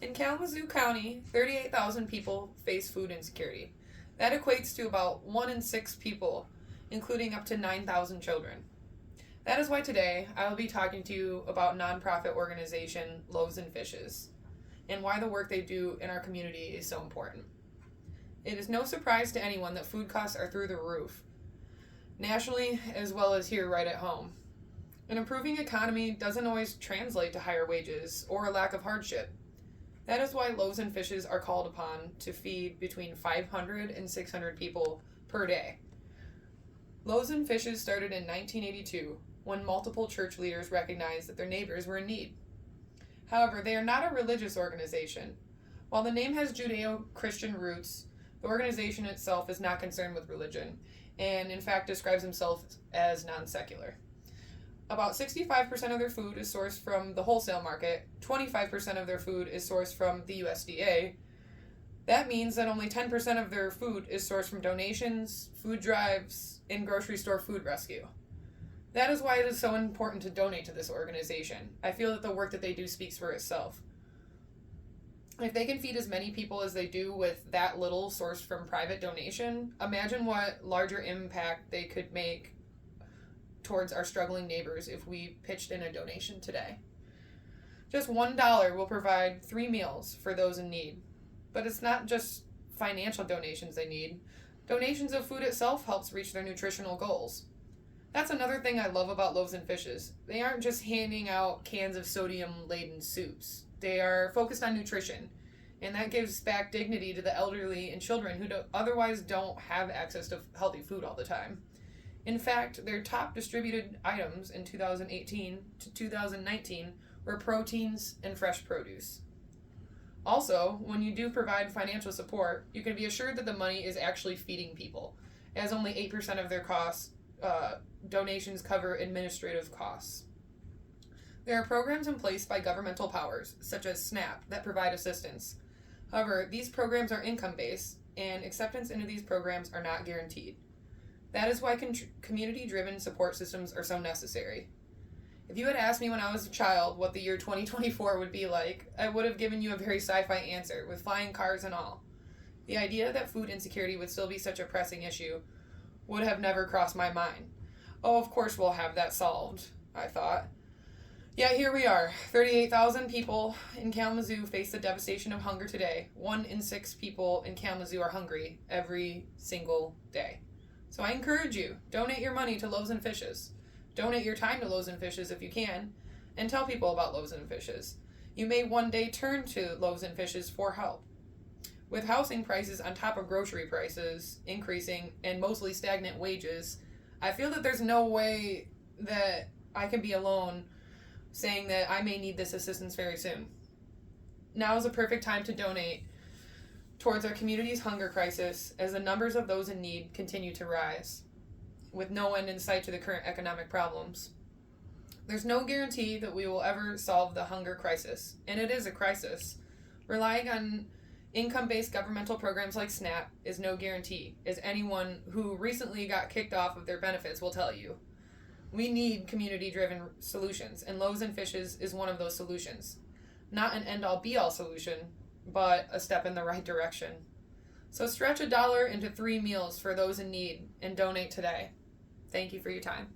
In Kalamazoo County, 38,000 people face food insecurity. That equates to about 1 in 6 people, including up to 9,000 children. That is why today I will be talking to you about nonprofit organization Loaves and Fishes and why the work they do in our community is so important. It is no surprise to anyone that food costs are through the roof, nationally as well as here right at home. An improving economy doesn't always translate to higher wages or a lack of hardship. That is why Loaves and Fishes are called upon to feed between 500 and 600 people per day. Loaves and Fishes started in 1982 when multiple church leaders recognized that their neighbors were in need. However, they are not a religious organization. While the name has Judeo-Christian roots, the organization itself is not concerned with religion and in fact describes themselves as non-secular. About 65% of their food is sourced from the wholesale market, 25% of their food is sourced from the USDA. That means that only 10% of their food is sourced from donations, food drives, and grocery store food rescue. That is why it is so important to donate to this organization. I feel that the work that they do speaks for itself. If they can feed as many people as they do with that little sourced from private donation, imagine what larger impact they could make towards our struggling neighbors if we pitched in a donation today. Just $1 will provide 3 meals for those in need. But it's not just financial donations they need. Donations of food itself helps reach their nutritional goals. That's another thing I love about Loaves and Fishes. They aren't just handing out cans of sodium-laden soups. They are focused on nutrition, and that gives back dignity to the elderly and children who otherwise don't have access to healthy food all the time. In fact, their top distributed items in 2018 to 2019 were proteins and fresh produce. Also, when you do provide financial support, you can be assured that the money is actually feeding people, as only 8% of their donations cover administrative costs. There are programs in place by governmental powers, such as SNAP, that provide assistance. However, these programs are income-based, and acceptance into these programs are not guaranteed. That is why community-driven support systems are so necessary. If you had asked me when I was a child what the year 2024 would be like, I would have given you a very sci-fi answer, with flying cars and all. The idea that food insecurity would still be such a pressing issue would have never crossed my mind. Oh, of course we'll have that solved, I thought. Yet here we are. 38,000 people in Kalamazoo face the devastation of hunger today. 1 in 6 people in Kalamazoo are hungry every single day. So I encourage you, donate your money to Loaves and Fishes. Donate your time to Loaves and Fishes if you can, and tell people about Loaves and Fishes. You may one day turn to Loaves and Fishes for help. With housing prices on top of grocery prices increasing and mostly stagnant wages, I feel that there's no way that I can be alone saying that I may need this assistance very soon. Now is a perfect time to donate towards our community's hunger crisis as the numbers of those in need continue to rise, with no end in sight to the current economic problems. There's no guarantee that we will ever solve the hunger crisis, and it is a crisis. Relying on income-based governmental programs like SNAP is no guarantee, as anyone who recently got kicked off of their benefits will tell you. We need community-driven solutions, and Loaves and Fishes is one of those solutions. Not an end-all be-all solution, but a step in the right direction. So stretch $1 into 3 meals for those in need and donate today. Thank you for your time.